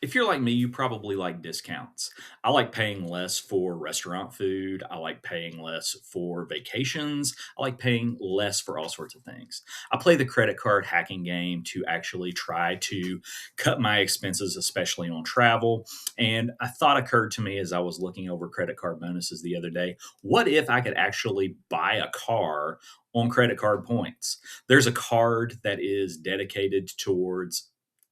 If you're like me, you probably like discounts. I like paying less for restaurant food. I like paying less for vacations. I like paying less for all sorts of things. I play the credit card hacking game to actually try to cut my expenses, especially on travel. And a thought occurred to me as I was looking over credit card bonuses the other day. What if I could actually buy a car on credit card points? There's a card that is dedicated towards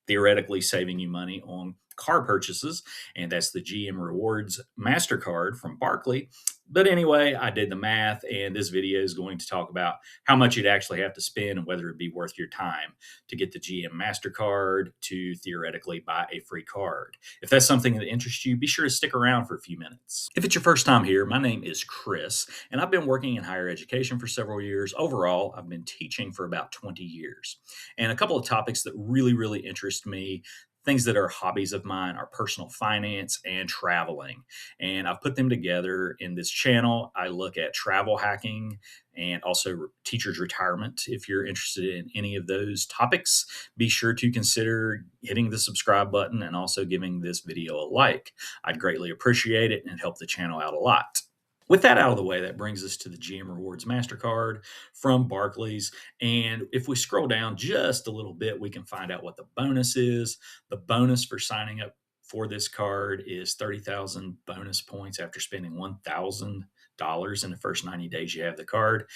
theoretically saving you money on car purchases, and that's the GM Rewards MasterCard from Barclay. But anyway, I did the math, and this video is going to talk about how much you'd actually have to spend and whether it'd be worth your time to get the GM MasterCard to theoretically buy a free card. If that's something that interests you, be sure to stick around for a few minutes. If it's your first time here, my name is Chris, and I've been working in higher education for several years. Overall, I've been teaching for about 20 years. And a couple of topics that really interest me, things that are hobbies of mine, are personal finance and traveling. And I've put them together in this channel. I look at travel hacking and also teachers retirement. If you're interested in any of those topics, be sure to consider hitting the subscribe button and also giving this video a like. I'd greatly appreciate it and help the channel out a lot. With that out of the way, that brings us to the GM Rewards MasterCard from Barclays. And if we scroll down just a little bit, we can find out what the bonus is. The bonus for signing up for this card is 30,000 bonus points after spending $1,000 in the first 90 days you have the card.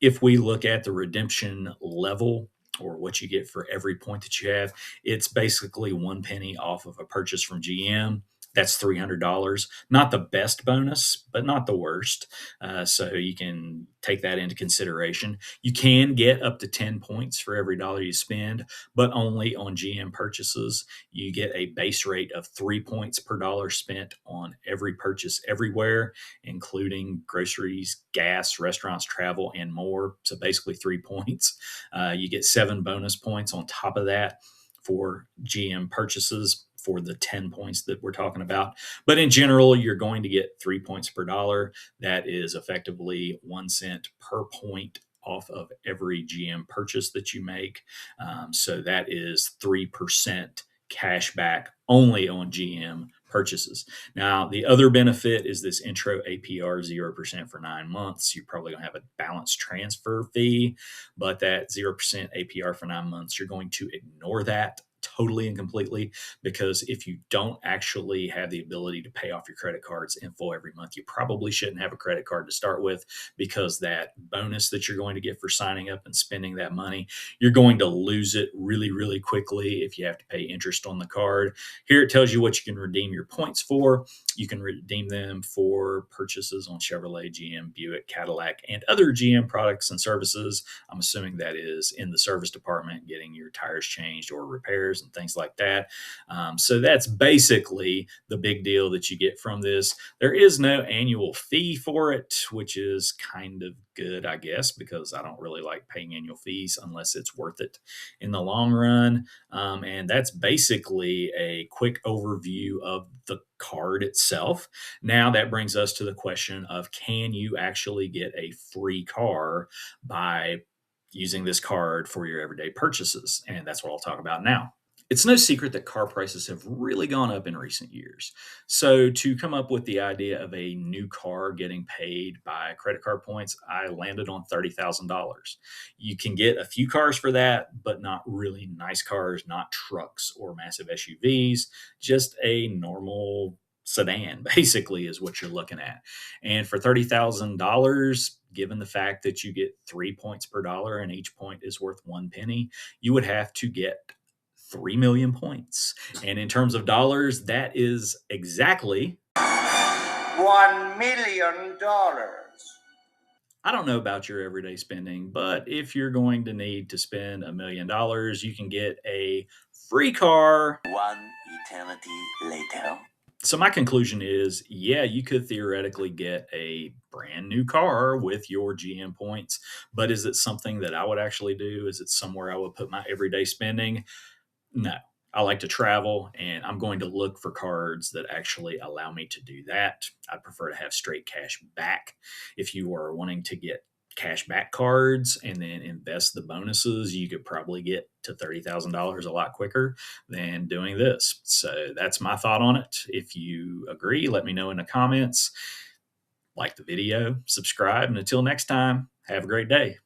If we look at the redemption level, or what you get for every point that you have, it's basically 1 penny off of a purchase from GM. That's $300. Not the best bonus, but not the worst. So you can take that into consideration. You can get up to 10 points for every dollar you spend, but only on GM purchases. You get a base rate of 3 points per dollar spent on every purchase everywhere, including groceries, gas, restaurants, travel, and more. So basically 3 points. You get 7 bonus points on top of that for GM purchases for the 10 points that we're talking about. But in general, you're going to get 3 points per dollar. That is effectively 1 cent per point off of every GM purchase that you make. So that is 3% cash back only on GM purchases. Now, the other benefit is this intro APR 0% for 9 months. You're probably going to have a balance transfer fee, but that 0% APR for 9 months, you're going to ignore that totally and completely, because if you don't actually have the ability to pay off your credit cards in full every month, you probably shouldn't have a credit card to start with, because that bonus that you're going to get for signing up and spending that money, you're going to lose it really quickly if you have to pay interest on the card. Here it tells you what you can redeem your points for. You can redeem them for purchases on Chevrolet, GM, Buick, Cadillac, and other GM products and services. I'm assuming that is in the service department, getting your tires changed or repairs and things like that. So that's basically the big deal that you get from this. There is no annual fee for it, which is kind of good, I guess, because I don't really like paying annual fees unless it's worth it in the long run. And that's basically a quick overview of the card itself. Now that brings us to the question of, can you actually get a free car by using this card for your everyday purchases? And that's what I'll talk about now. It's no secret that car prices have really gone up in recent years. So, to come up with the idea of a new car getting paid by credit card points, I landed on $30,000. You can get a few cars for that, but not really nice cars, not trucks or massive SUVs, just a normal sedan, basically, is what you're looking at. And for $30,000, given the fact that you get 3 points per dollar and each point is worth 1 penny, you would have to get 3 million points. And in terms of dollars, that is exactly $1 million. I don't know about your everyday spending, but if you're going to need to spend $1 million, you can get a free car. One eternity later. So my conclusion is, yeah, you could theoretically get a brand new car with your GM points, but is it something that I would actually do? Is it somewhere I would put my everyday spending? No. I like to travel, and I'm going to look for cards that actually allow me to do that. I'd prefer to have straight cash back. If you are wanting to get cash back cards and then invest the bonuses, you could probably get to $30,000 a lot quicker than doing this. So that's my thought on it. If you agree, let me know in the comments. Like the video, subscribe, and until next time, have a great day.